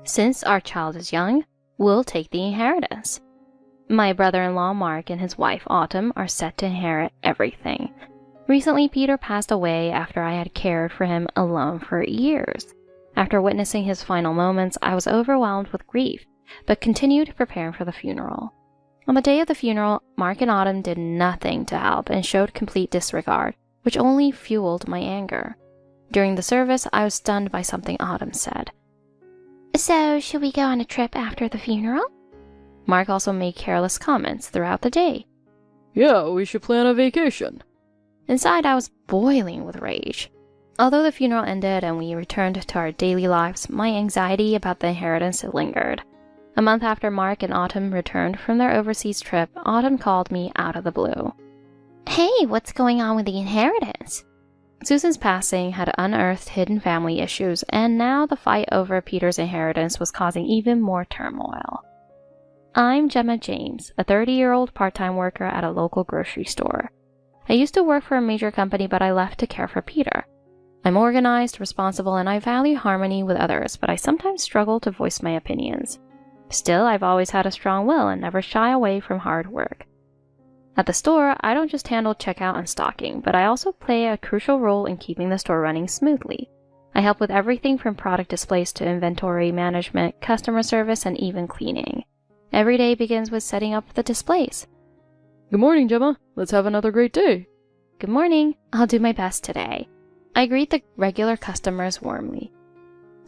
Since our child is young, we'll take the inheritance. My brother-in-law Mark and his wife Autumn are set to inherit everything. Recently, Peter passed away after I had cared for him alone for years. After witnessing his final moments, I was overwhelmed with grief, but continued preparing for the funeral. On the day of the funeral, Mark and Autumn did nothing to help and showed complete disregard, which only fueled my anger. During the service, I was stunned by something Autumn said. So, should we go on a trip after the funeral? Mark also made careless comments throughout the day. Yeah, we should plan a vacation. Inside, I was boiling with rage. Although the funeral ended and we returned to our daily lives, my anxiety about the inheritance lingered. A month after Mark and Autumn returned from their overseas trip, Autumn called me out of the blue. Hey, what's going on with the inheritance? Susan's passing had unearthed hidden family issues, and now the fight over Peter's inheritance was causing even more turmoil. I'm Gemma James, a 30-year-old part-time worker at a local grocery store. I used to work for a major company, but I left to care for Peter. I'm organized, responsible, and I value harmony with others, but I sometimes struggle to voice my opinions. Still, I've always had a strong will and never shy away from hard work. At the store, I don't just handle checkout and stocking, but I also play a crucial role in keeping the store running smoothly. I help with everything from product displays to inventory management, customer service, and even cleaning. Every day begins with setting up the displays. Good morning, Gemma. Let's have another great day. Good morning. I'll do my best today. I greet the regular customers warmly.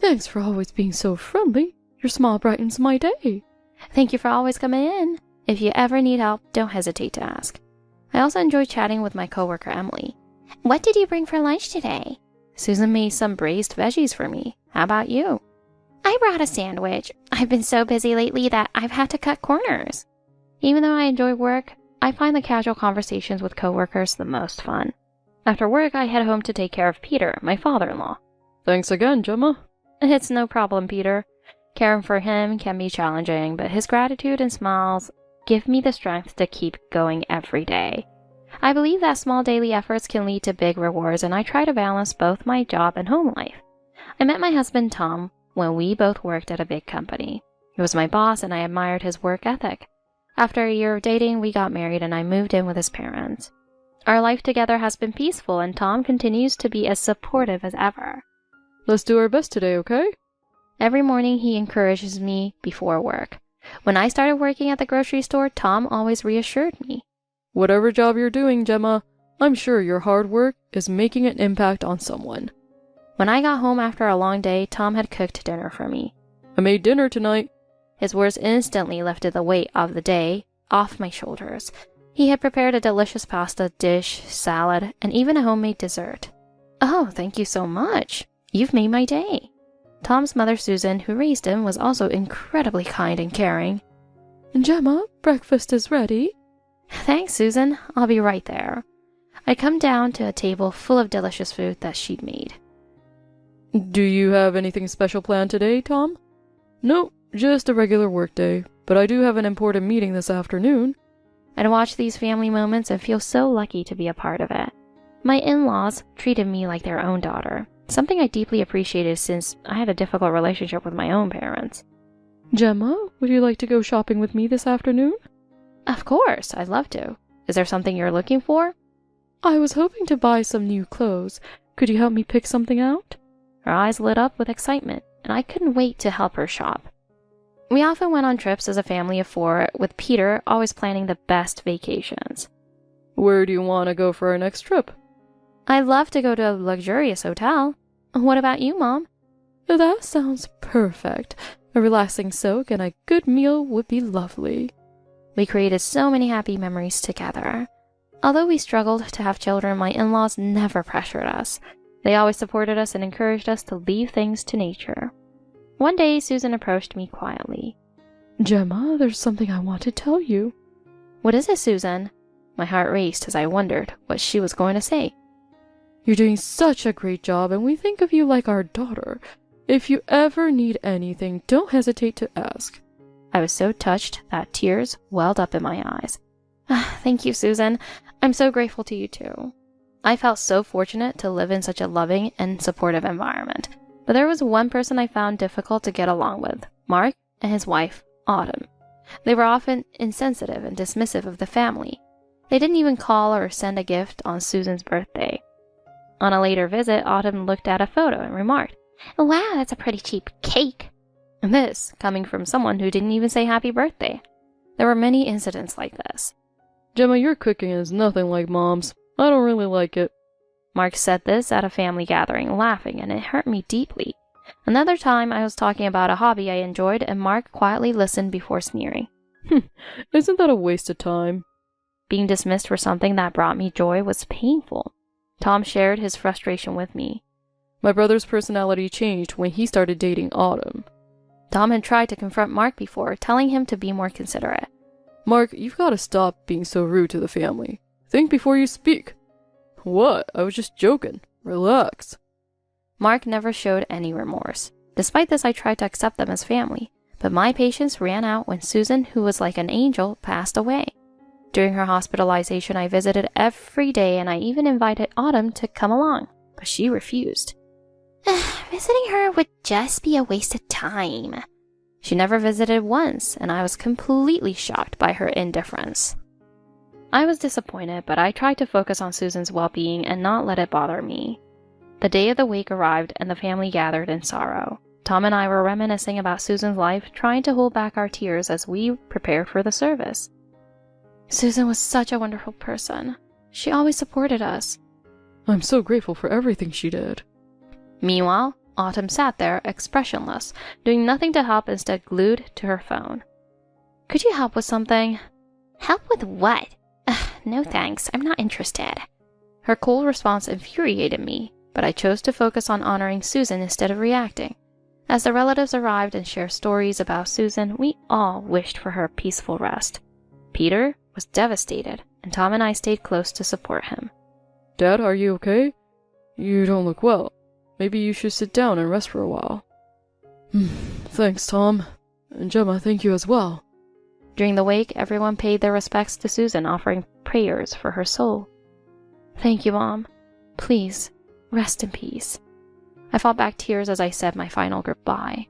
Thanks for always being so friendly. Your smile brightens my day. Thank you for always coming in. If you ever need help, don't hesitate to ask. I also enjoy chatting with my coworker Emily. What did you bring for lunch today? Susan made some braised veggies for me. How about you? I brought a sandwich. I've been so busy lately that I've had to cut corners. Even though I enjoy work, I find the casual conversations with coworkers the most fun. After work, I head home to take care of Peter, my father-in-law. Thanks again, Gemma. It's no problem, Peter. Caring for him can be challenging, but his gratitude and smiles give me the strength to keep going every day. I believe that small daily efforts can lead to big rewards, and I try to balance both my job and home life. I met my husband, Tom, when we both worked at a big company. He was my boss, and I admired his work ethic. After a year of dating, we got married, and I moved in with his parents. Our life together has been peaceful, and Tom continues to be as supportive as ever. Let's do our best today, okay? Every morning, he encourages me before work. When I started working at the grocery store, Tom always reassured me. Whatever job you're doing, Gemma, I'm sure your hard work is making an impact on someone. When I got home after a long day, Tom had cooked dinner for me. I made dinner tonight. His words instantly lifted the weight of the day off my shoulders. He had prepared a delicious pasta dish, salad, and even a homemade dessert. Oh, thank you so much. You've made my day. Tom's mother, Susan, who raised him, was also incredibly kind and caring. Gemma, breakfast is ready. Thanks, Susan. I'll be right there. I come down to a table full of delicious food that she'd made. Do you have anything special planned today, Tom? Nope, just a regular workday, but I do have an important meeting this afternoon. I'd watch these family moments and feel so lucky to be a part of it. My in-laws treated me like their own daughter, something I deeply appreciated since I had a difficult relationship with my own parents. Gemma, would you like to go shopping with me this afternoon? Of course, I'd love to. Is there something you're looking for? I was hoping to buy some new clothes. Could you help me pick something out? Her eyes lit up with excitement, and I couldn't wait to help her shop. We often went on trips as a family of 4, with Peter always planning the best vacations. Where do you want to go for our next trip? I'd love to go to a luxurious hotel. What about you, Mom? That sounds perfect. A relaxing soak and a good meal would be lovely. We created so many happy memories together. Although we struggled to have children, my in-laws never pressured us. They always supported us and encouraged us to leave things to nature. One day, Susan approached me quietly. Gemma, there's something I want to tell you. What is it, Susan? My heart raced as I wondered what she was going to say. You're doing such a great job, and we think of you like our daughter. If you ever need anything, don't hesitate to ask. I was so touched that tears welled up in my eyes. Thank you, Susan. I'm so grateful to you too. I felt so fortunate to live in such a loving and supportive environment. But there was one person I found difficult to get along with, Mark and his wife, Autumn. They were often insensitive and dismissive of the family. They didn't even call or send a gift on Susan's birthday. On a later visit, Autumn looked at a photo and remarked, Wow, that's a pretty cheap cake. and this coming from someone who didn't even say happy birthday. There were many incidents like this. Gemma, your cooking is nothing like Mom's. I don't really like it. Mark said this at a family gathering, laughing, and it hurt me deeply. Another time, I was talking about a hobby I enjoyed, and Mark quietly listened before sneering. Isn't that a waste of time? Being dismissed for something that brought me joy was painful. Tom shared his frustration with me. My brother's personality changed when he started dating Autumn. Tom had tried to confront Mark before, telling him to be more considerate. Mark, you've got to stop being so rude to the family. Think before you speak. What? I was just joking. Relax. Mark never showed any remorse. Despite this, I tried to accept them as family, but my patience ran out when Susan, who was like an angel, passed away. During her hospitalization, I visited every day, and I even invited Autumn to come along, but she refused. Visiting her would just be a waste of time. She never visited once, and I was completely shocked by her indifference. I was disappointed, but I tried to focus on Susan's well-being and not let it bother me. The day of the wake arrived, and the family gathered in sorrow. Tom and I were reminiscing about Susan's life, trying to hold back our tears as we prepared for the service. Susan was such a wonderful person. She always supported us. I'm so grateful for everything she did. Meanwhile, Autumn sat there, expressionless, doing nothing to help, instead glued to her phone. Could you help with something? Help with what? No thanks, I'm not interested. Her cold response infuriated me, but I chose to focus on honoring Susan instead of reacting. As the relatives arrived and shared stories about Susan, we all wished for her peaceful rest. Peter was devastated, and Tom and I stayed close to support him. Dad, are you okay? You don't look well. Maybe you should sit down and rest for a while. Thanks, Tom. And Gemma, thank you as well. During the wake, everyone paid their respects to Susan, offering prayers for her soul. Thank you, Mom. Please, rest in peace. I fought back tears as I said my final goodbye.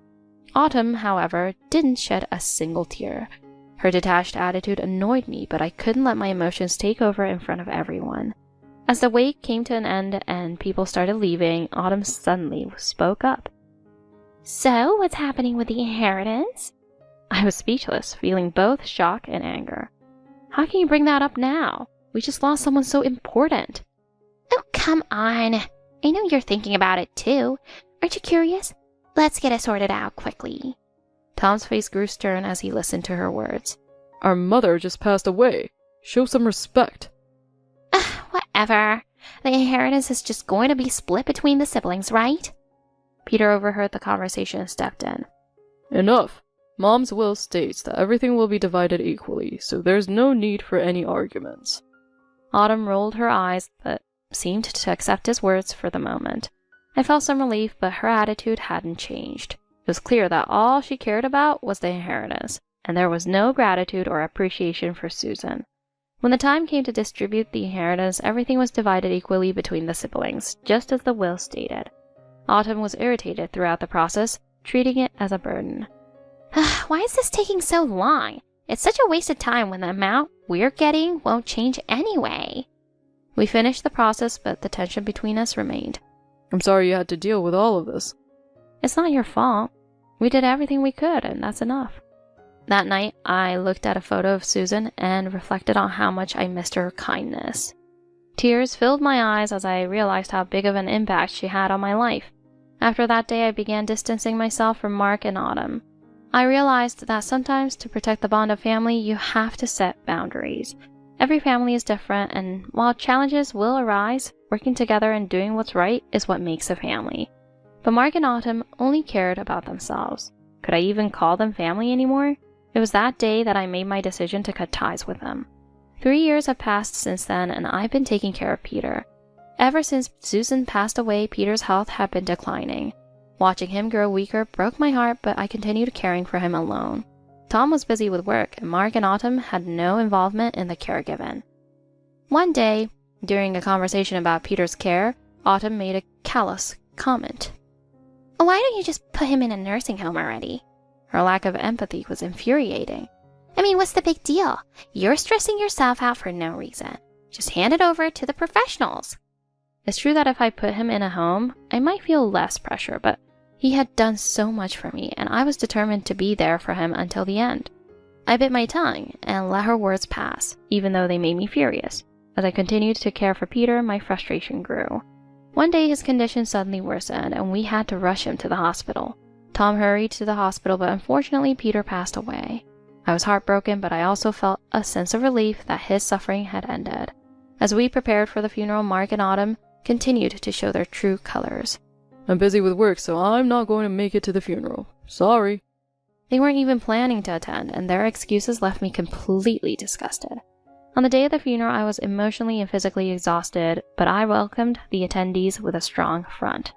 Autumn, however, didn't shed a single tear. Her detached attitude annoyed me, but I couldn't let my emotions take over in front of everyone. As the wake came to an end and people started leaving, Autumn suddenly spoke up. So, what's happening with the inheritance? I was speechless, feeling both shock and anger. How can you bring that up now? We just lost someone so important. Oh, come on. I know you're thinking about it too. Aren't you curious? Let's get it sorted out quickly. Tom's face grew stern as he listened to her words. Our mother just passed away. Show some respect. Whatever. The inheritance is just going to be split between the siblings, right? Peter overheard the conversation and stepped in. Enough. Mom's will states that everything will be divided equally, so there's no need for any arguments. Autumn rolled her eyes, but seemed to accept his words for the moment. I felt some relief, but her attitude hadn't changed. It was clear that all she cared about was the inheritance, and there was no gratitude or appreciation for Susan. When the time came to distribute the inheritance, everything was divided equally between the siblings, just as the will stated. Autumn was irritated throughout the process, treating it as a burden. Why is this taking so long? It's such a waste of time when the amount we're getting won't change anyway. We finished the process, but the tension between us remained. I'm sorry you had to deal with all of this. It's not your fault. We did everything we could, and that's enough. That night, I looked at a photo of Susan and reflected on how much I missed her kindness. Tears filled my eyes as I realized how big of an impact she had on my life. After that day, I began distancing myself from Mark and Autumn. I realized that sometimes to protect the bond of family, you have to set boundaries. Every family is different, and while challenges will arise, working together and doing what's right is what makes a family. But Mark and Autumn only cared about themselves. Could I even call them family anymore? It was that day that I made my decision to cut ties with them. 3 years have passed since then, and I've been taking care of Peter. Ever since Susan passed away, Peter's health had been declining. Watching him grow weaker broke my heart, but I continued caring for him alone. Tom was busy with work, and Mark and Autumn had no involvement in the caregiving. One day, during a conversation about Peter's care, Autumn made a callous comment. Why don't you just put him in a nursing home already? Her lack of empathy was infuriating. I mean, what's the big deal? You're stressing yourself out for no reason. Just hand it over to the professionals. It's true that if I put him in a home, I might feel less pressure, but he had done so much for me, and I was determined to be there for him until the end. I bit my tongue and let her words pass, even though they made me furious. As I continued to care for Peter, my frustration grew. One day his condition suddenly worsened, and we had to rush him to the hospital. Tom hurried to the hospital, but unfortunately Peter passed away. I was heartbroken, but I also felt a sense of relief that his suffering had ended. As we prepared for the funeral, Mark and Autumn continued to show their true colors. I'm busy with work, so I'm not going to make it to the funeral. Sorry. They weren't even planning to attend, and their excuses left me completely disgusted. On the day of the funeral, I was emotionally and physically exhausted, but I welcomed the attendees with a strong front.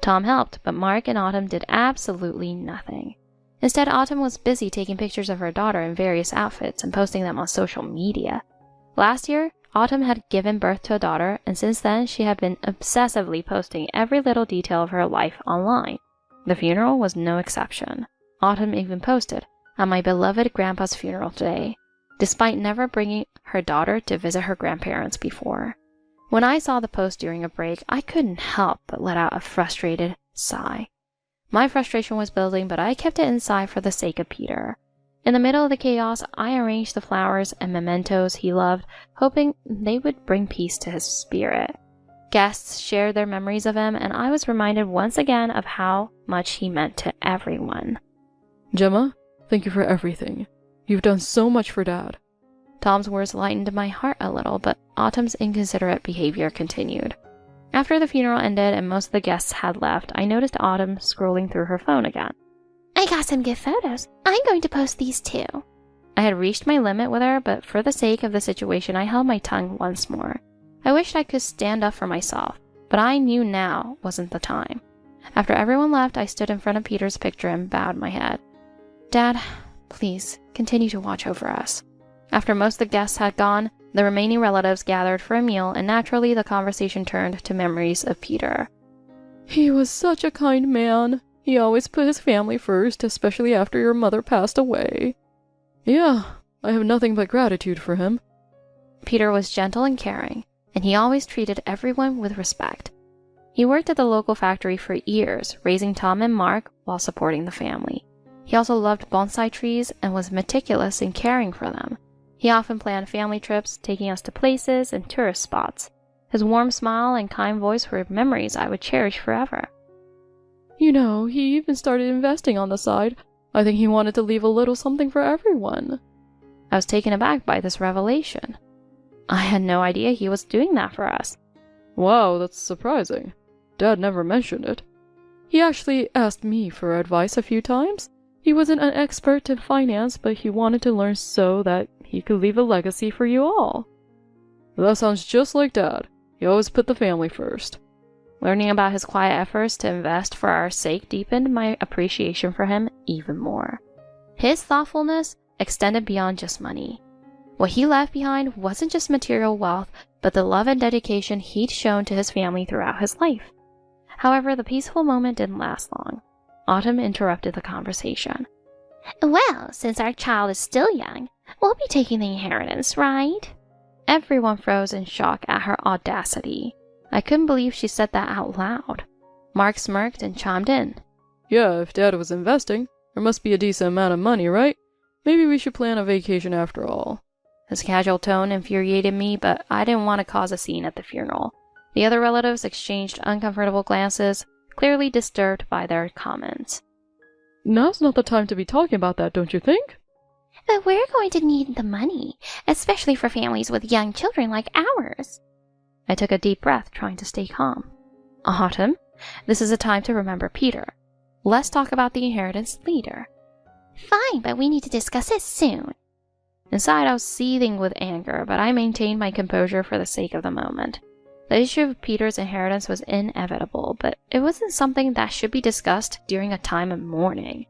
Tom helped, but Mark and Autumn did absolutely nothing. Instead, Autumn was busy taking pictures of her daughter in various outfits and posting them on social media. Last year, Autumn had given birth to a daughter, and since then she had been obsessively posting every little detail of her life online. The funeral was no exception. Autumn even posted, "On my beloved grandpa's funeral today," despite never bringing her daughter to visit her grandparents before. When I saw the post during a break, I couldn't help but let out a frustrated sigh. My frustration was building, but I kept it inside for the sake of Peter. In the middle of the chaos, I arranged the flowers and mementos he loved, hoping they would bring peace to his spirit. Guests shared their memories of him, and I was reminded once again of how much he meant to everyone. Gemma, thank you for everything. You've done so much for Dad. Tom's words lightened my heart a little, but Autumn's inconsiderate behavior continued. After the funeral ended and most of the guests had left, I noticed Autumn scrolling through her phone again. I got some good photos. I'm going to post these too. I had reached my limit with her, but for the sake of the situation, I held my tongue once more. I wished I could stand up for myself, but I knew now wasn't the time. After everyone left, I stood in front of Peter's picture and bowed my head. "Dad, please continue to watch over us." After most of the guests had gone, the remaining relatives gathered for a meal, and naturally the conversation turned to memories of Peter. He was such a kind man. He always put his family first, especially after your mother passed away. Yeah, I have nothing but gratitude for him. Peter was gentle and caring, and he always treated everyone with respect. He worked at the local factory for years, raising Tom and Mark while supporting the family. He also loved bonsai trees and was meticulous in caring for them. He often planned family trips, taking us to places and tourist spots. His warm smile and kind voice were memories I would cherish forever. You know, he even started investing on the side. I think he wanted to leave a little something for everyone. I was taken aback by this revelation. I had no idea he was doing that for us. Wow, that's surprising. Dad never mentioned it. He actually asked me for advice a few times. He wasn't an expert in finance, but he wanted to learn so that he could leave a legacy for you all. That sounds just like Dad. He always put the family first. Learning about his quiet efforts to invest for our sake deepened my appreciation for him even more. His thoughtfulness extended beyond just money. What he left behind wasn't just material wealth, but the love and dedication he'd shown to his family throughout his life. However, the peaceful moment didn't last long. Autumn interrupted the conversation. Well, since our child is still young, we'll be taking the inheritance, right? Everyone froze in shock at her audacity. I couldn't believe she said that out loud. Mark smirked and chimed in. Yeah, if Dad was investing, there must be a decent amount of money, right? Maybe we should plan a vacation after all. His casual tone infuriated me, but I didn't want to cause a scene at the funeral. The other relatives exchanged uncomfortable glances, clearly disturbed by their comments. Now's not the time to be talking about that, don't you think? But we're going to need the money, especially for families with young children like ours. I took a deep breath, trying to stay calm. Autumn, this is a time to remember Peter. Let's talk about the inheritance later. Fine, but we need to discuss it soon. Inside, I was seething with anger, but I maintained my composure for the sake of the moment. The issue of Peter's inheritance was inevitable, but it wasn't something that should be discussed during a time of mourning.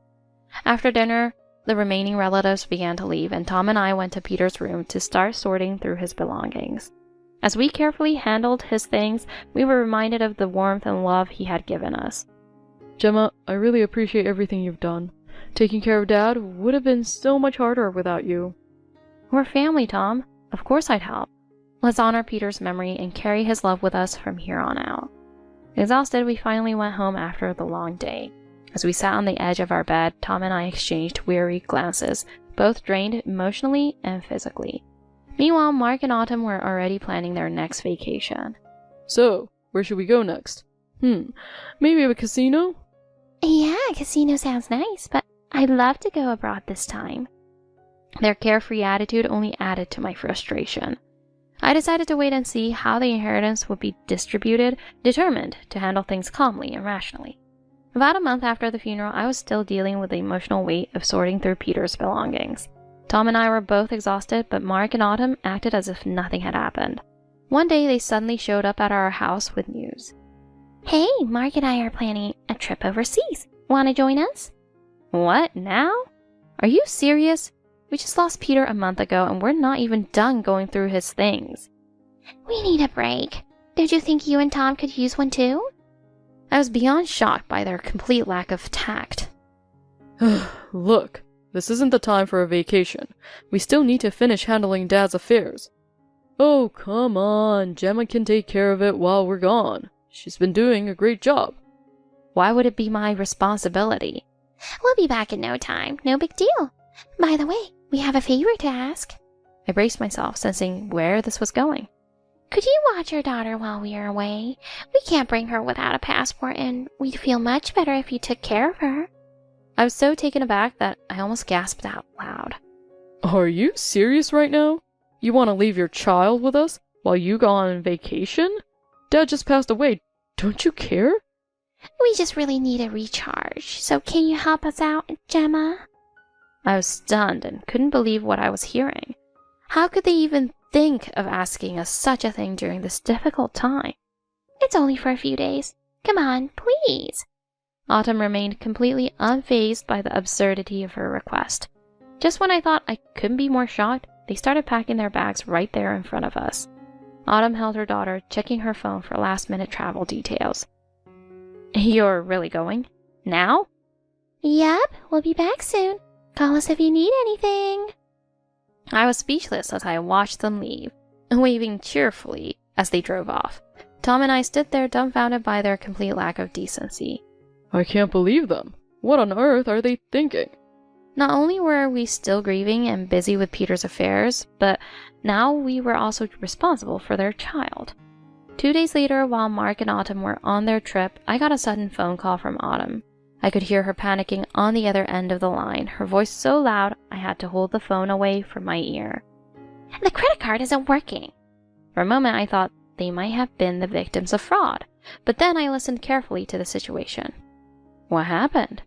After dinner, the remaining relatives began to leave, and Tom and I went to Peter's room to start sorting through his belongings. As we carefully handled his things, we were reminded of the warmth and love he had given us. Gemma, I really appreciate everything you've done. Taking care of Dad would have been so much harder without you. We're family, Tom. Of course I'd help. Let's honor Peter's memory and carry his love with us from here on out. Exhausted, we finally went home after the long day. As we sat on the edge of our bed, Tom and I exchanged weary glances, both drained emotionally and physically. Meanwhile, Mark and Autumn were already planning their next vacation. So, where should we go next? Maybe a casino? Yeah, a casino sounds nice, but I'd love to go abroad this time. Their carefree attitude only added to my frustration. I decided to wait and see how the inheritance would be distributed, determined to handle things calmly and rationally. About a month after the funeral, I was still dealing with the emotional weight of sorting through Peter's belongings. Tom and I were both exhausted, but Mark and Autumn acted as if nothing had happened. One day, they suddenly showed up at our house with news. Hey, Mark and I are planning a trip overseas. Want to join us? What, now? Are you serious? We just lost Peter a month ago, and we're not even done going through his things. We need a break. Don't you think you and Tom could use one too? I was beyond shocked by their complete lack of tact. Look, this isn't the time for a vacation. We still need to finish handling Dad's affairs. Oh, come on. Gemma can take care of it while we're gone. She's been doing a great job. Why would it be my responsibility? We'll be back in no time. No big deal. By the way, we have a favor to ask. I braced myself, sensing where this was going. Could you watch your daughter while we are away? We can't bring her without a passport, and we'd feel much better if you took care of her. I was so taken aback that I almost gasped out loud. Are you serious right now? You want to leave your child with us while you go on vacation? Dad just passed away. Don't you care? We just really need a recharge, so can you help us out, Gemma? I was stunned and couldn't believe what I was hearing. How could they even think of asking us such a thing during this difficult time? It's only for a few days. Come on, please. Autumn remained completely unfazed by the absurdity of her request. Just when I thought I couldn't be more shocked, they started packing their bags right there in front of us. Autumn held her daughter, checking her phone for last-minute travel details. You're really going? Now? Yep, we'll be back soon. Call us if you need anything. I was speechless as I watched them leave, waving cheerfully as they drove off. Tom and I stood there dumbfounded by their complete lack of decency. I can't believe them. What on earth are they thinking? Not only were we still grieving and busy with Peter's affairs, but now we were also responsible for their child. 2 days later, while Mark and Autumn were on their trip, I got a sudden phone call from Autumn. I could hear her panicking on the other end of the line, her voice so loud I had to hold the phone away from my ear. The credit card isn't working. For a moment, I thought they might have been the victims of fraud, but then I listened carefully to the situation. What happened?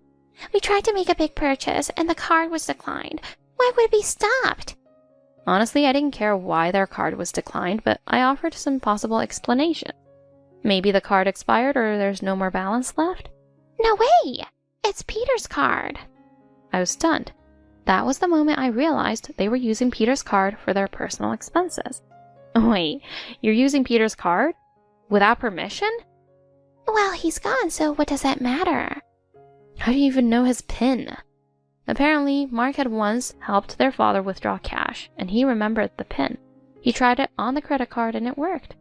We tried to make a big purchase, and the card was declined. Why would it be stopped? Honestly, I didn't care why their card was declined, but I offered some possible explanation. Maybe the card expired or there's no more balance left? No way! It's Peter's card. I was stunned. That was the moment I realized they were using Peter's card for their personal expenses. Wait, you're using Peter's card? Without permission? Well, he's gone, so what does that matter? How do you even know his PIN? Apparently, Mark had once helped their father withdraw cash, and he remembered the PIN. He tried it on the credit card and it worked.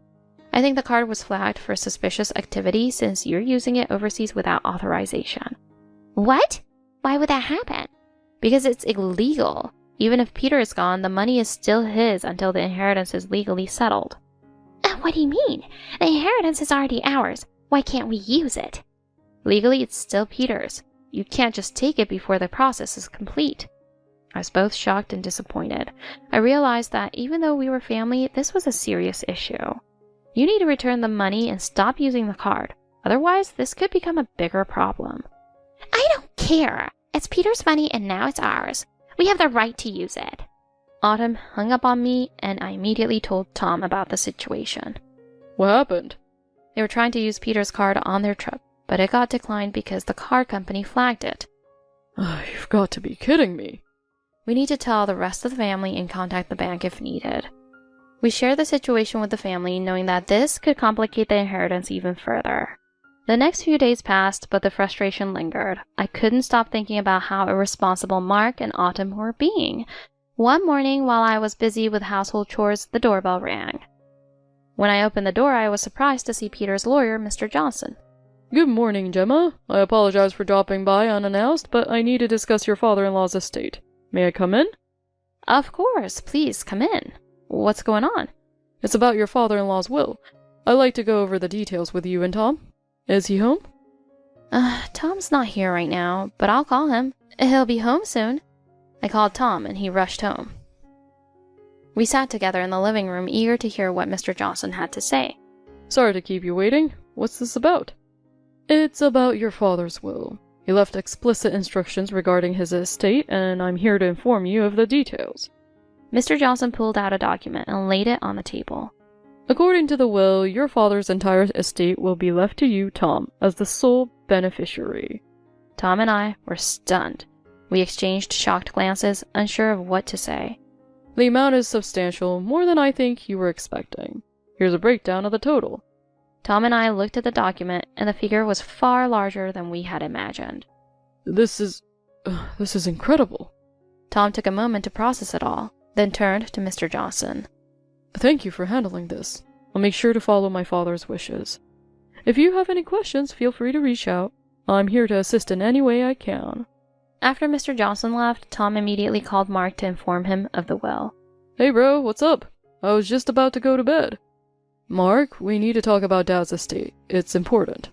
I think the card was flagged for suspicious activity since you're using it overseas without authorization. What? Why would that happen? Because it's illegal. Even if Peter is gone, the money is still his until the inheritance is legally settled. What do you mean? The inheritance is already ours. Why can't we use it? Legally, it's still Peter's. You can't just take it before the process is complete. I was both shocked and disappointed. I realized that even though we were family, this was a serious issue. You need to return the money and stop using the card. Otherwise, this could become a bigger problem. I don't care. It's Peter's money and now it's ours. We have the right to use it. Autumn hung up on me and I immediately told Tom about the situation. What happened? They were trying to use Peter's card on their trip, but it got declined because the card company flagged it. You've got to be kidding me. We need to tell the rest of the family and contact the bank if needed. We shared the situation with the family, knowing that this could complicate the inheritance even further. The next few days passed, but the frustration lingered. I couldn't stop thinking about how irresponsible Mark and Autumn were being. One morning, while I was busy with household chores, the doorbell rang. When I opened the door, I was surprised to see Peter's lawyer, Mr. Johnson. Good morning, Gemma. I apologize for dropping by unannounced, but I need to discuss your father-in-law's estate. May I come in? Of course, please come in. What's going on? It's about your father-in-law's will. I'd like to go over the details with you and Tom. Is he home? Tom's not here right now, but I'll call him. He'll be home soon. I called Tom, and he rushed home. We sat together in the living room, eager to hear what Mr. Johnson had to say. Sorry to keep you waiting. What's this about? It's about your father's will. He left explicit instructions regarding his estate, and I'm here to inform you of the details. Mr. Johnson pulled out a document and laid it on the table. According to the will, your father's entire estate will be left to you, Tom, as the sole beneficiary. Tom and I were stunned. We exchanged shocked glances, unsure of what to say. The amount is substantial, more than I think you were expecting. Here's a breakdown of the total. Tom and I looked at the document, and the figure was far larger than we had imagined. This is incredible. Tom took a moment to process it all, then turned to Mr. Johnson. Thank you for handling this. I'll make sure to follow my father's wishes. If you have any questions, feel free to reach out. I'm here to assist in any way I can. After Mr. Johnson left, Tom immediately called Mark to inform him of the will. Hey bro, what's up? I was just about to go to bed. Mark, we need to talk about Dad's estate. It's important.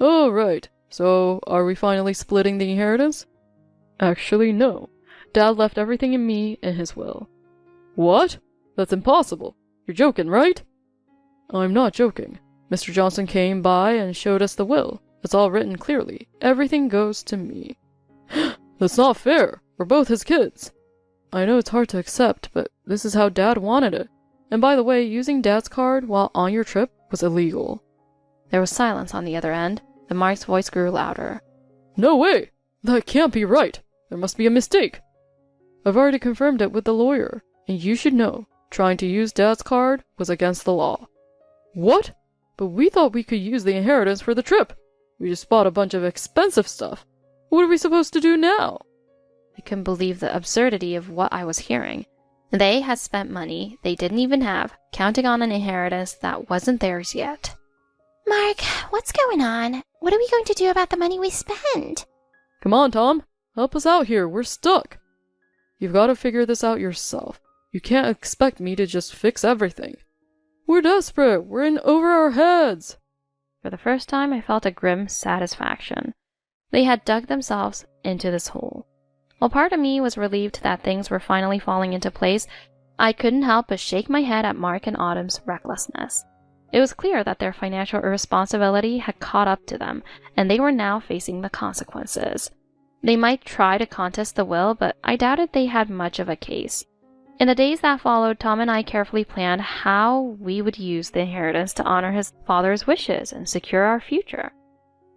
Oh, right. So, are we finally splitting the inheritance? Actually, no. Dad left everything in me in his will. What? That's impossible. You're joking, right? I'm not joking. Mr. Johnson came by and showed us the will. It's all written clearly. Everything goes to me. That's not fair. We're both his kids. I know it's hard to accept, but this is how Dad wanted it. And by the way, using Dad's card while on your trip was illegal. There was silence on the other end. Then Mark's voice grew louder. No way! That can't be right. There must be a mistake. I've already confirmed it with the lawyer, and you should know, trying to use Dad's card was against the law. What? But we thought we could use the inheritance for the trip. We just bought a bunch of expensive stuff. What are we supposed to do now? I couldn't believe the absurdity of what I was hearing. They had spent money they didn't even have, counting on an inheritance that wasn't theirs yet. Mark, what's going on? What are we going to do about the money we spend? Come on, Tom. Help us out here. We're stuck. You've got to figure this out yourself. You can't expect me to just fix everything. We're desperate. We're in over our heads. For the first time, I felt a grim satisfaction. They had dug themselves into this hole. While part of me was relieved that things were finally falling into place, I couldn't help but shake my head at Mark and Autumn's recklessness. It was clear that their financial irresponsibility had caught up to them, and they were now facing the consequences. They might try to contest the will, but I doubted they had much of a case. In the days that followed, Tom and I carefully planned how we would use the inheritance to honor his father's wishes and secure our future.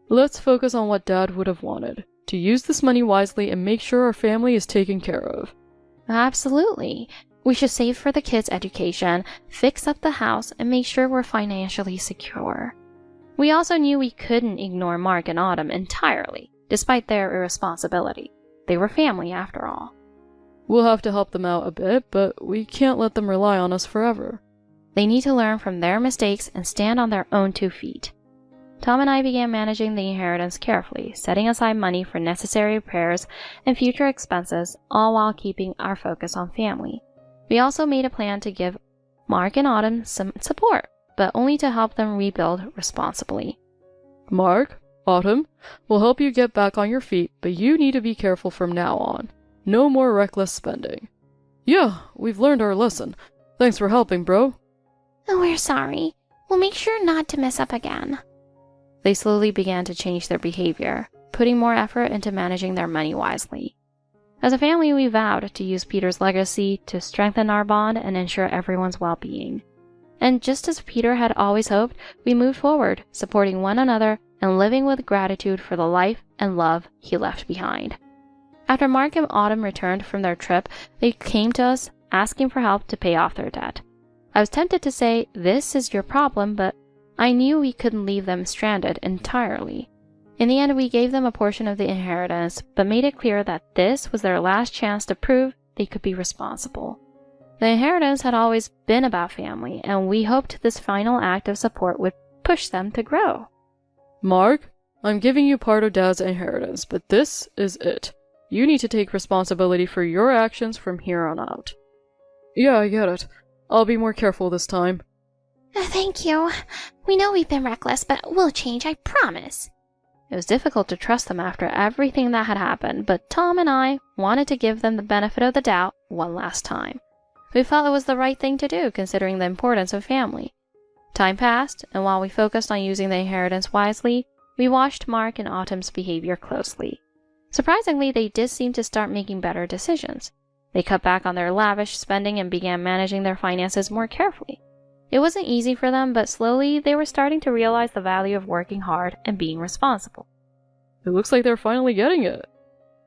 Let's focus on what Dad would have wanted. To use this money wisely and make sure our family is taken care of. Absolutely. We should save for the kids' education, fix up the house, and make sure we're financially secure. We also knew we couldn't ignore Mark and Autumn entirely, despite their irresponsibility. They were family after all. We'll have to help them out a bit, but we can't let them rely on us forever. They need to learn from their mistakes and stand on their own 2 feet. Tom and I began managing the inheritance carefully, setting aside money for necessary repairs and future expenses, all while keeping our focus on family. We also made a plan to give Mark and Autumn some support, but only to help them rebuild responsibly. Mark, Autumn, we'll help you get back on your feet, but you need to be careful from now on. No more reckless spending. Yeah, we've learned our lesson. Thanks for helping, bro. Oh, we're sorry. We'll make sure not to mess up again. They slowly began to change their behavior, putting more effort into managing their money wisely. As a family, we vowed to use Peter's legacy to strengthen our bond and ensure everyone's well-being. And just as Peter had always hoped, we moved forward, supporting one another and living with gratitude for the life and love he left behind. After Mark and Autumn returned from their trip, they came to us asking for help to pay off their debt. I was tempted to say, "This is your problem," but I knew we couldn't leave them stranded entirely. In the end, we gave them a portion of the inheritance, but made it clear that this was their last chance to prove they could be responsible. The inheritance had always been about family, and we hoped this final act of support would push them to grow. Mark, I'm giving you part of Dad's inheritance, but this is it. You need to take responsibility for your actions from here on out. Yeah, I get it. I'll be more careful this time. Thank you. We know we've been reckless, but we'll change, I promise. It was difficult to trust them after everything that had happened, but Tom and I wanted to give them the benefit of the doubt one last time. We felt it was the right thing to do, considering the importance of family. Time passed, and while we focused on using the inheritance wisely, we watched Mark and Autumn's behavior closely. Surprisingly, they did seem to start making better decisions. They cut back on their lavish spending and began managing their finances more carefully. It wasn't easy for them, but slowly they were starting to realize the value of working hard and being responsible. It looks like they're finally getting it.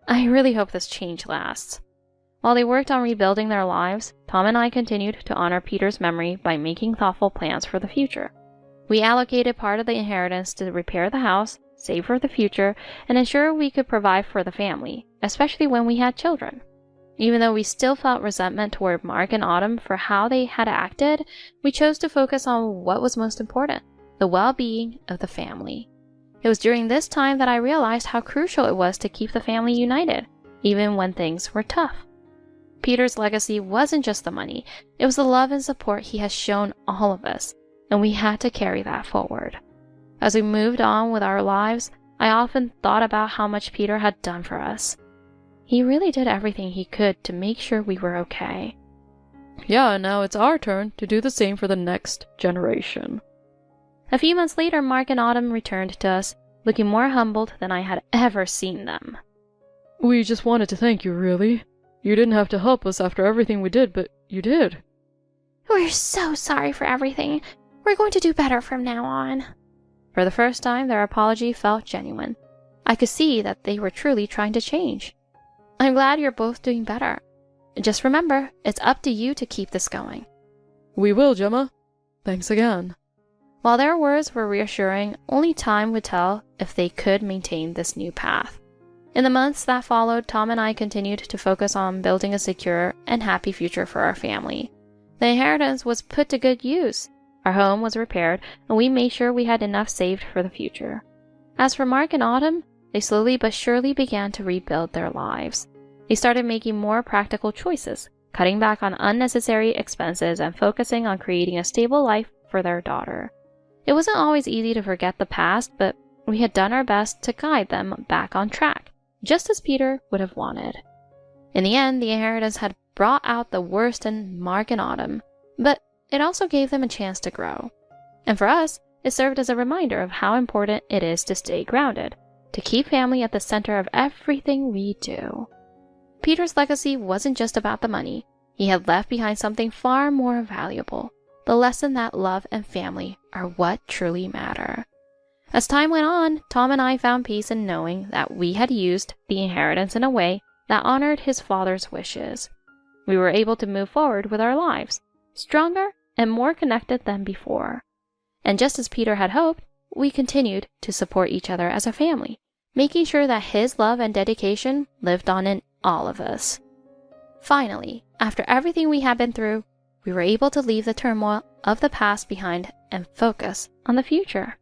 I really hope this change lasts. While they worked on rebuilding their lives, Tom and I continued to honor Peter's memory by making thoughtful plans for the future. We allocated part of the inheritance to repair the house, save for the future, and ensure we could provide for the family, especially when we had children. Even though we still felt resentment toward Mark and Autumn for how they had acted, we chose to focus on what was most important, the well-being of the family. It was during this time that I realized how crucial it was to keep the family united, even when things were tough. Peter's legacy wasn't just the money, it was the love and support he has shown all of us, and we had to carry that forward. As we moved on with our lives, I often thought about how much Peter had done for us. He really did everything he could to make sure we were okay. Yeah, and now it's our turn to do the same for the next generation. A few months later, Mark and Autumn returned to us, looking more humbled than I had ever seen them. We just wanted to thank you, really. You didn't have to help us after everything we did, but you did. We're so sorry for everything. We're going to do better from now on. For the first time, their apology felt genuine. I could see that they were truly trying to change. I'm glad you're both doing better. Just remember, it's up to you to keep this going. We will, Gemma. Thanks again. While their words were reassuring, only time would tell if they could maintain this new path. In the months that followed, Tom and I continued to focus on building a secure and happy future for our family. The inheritance was put to good use. Our home was repaired, and we made sure we had enough saved for the future. As for Mark and Autumn, they slowly but surely began to rebuild their lives. They started making more practical choices, cutting back on unnecessary expenses and focusing on creating a stable life for their daughter. It wasn't always easy to forget the past, but we had done our best to guide them back on track, just as Peter would have wanted. In the end, the inheritance had brought out the worst in Mark and Autumn, but it also gave them a chance to grow. And for us, it served as a reminder of how important it is to stay grounded, to keep family at the center of everything we do. Peter's legacy wasn't just about the money. He had left behind something far more valuable, the lesson that love and family are what truly matter. As time went on, Tom and I found peace in knowing that we had used the inheritance in a way that honored his father's wishes. We were able to move forward with our lives, stronger and more connected than before. And just as Peter had hoped, we continued to support each other as a family, making sure that his love and dedication lived on in all of us. Finally, after everything we had been through, we were able to leave the turmoil of the past behind and focus on the future.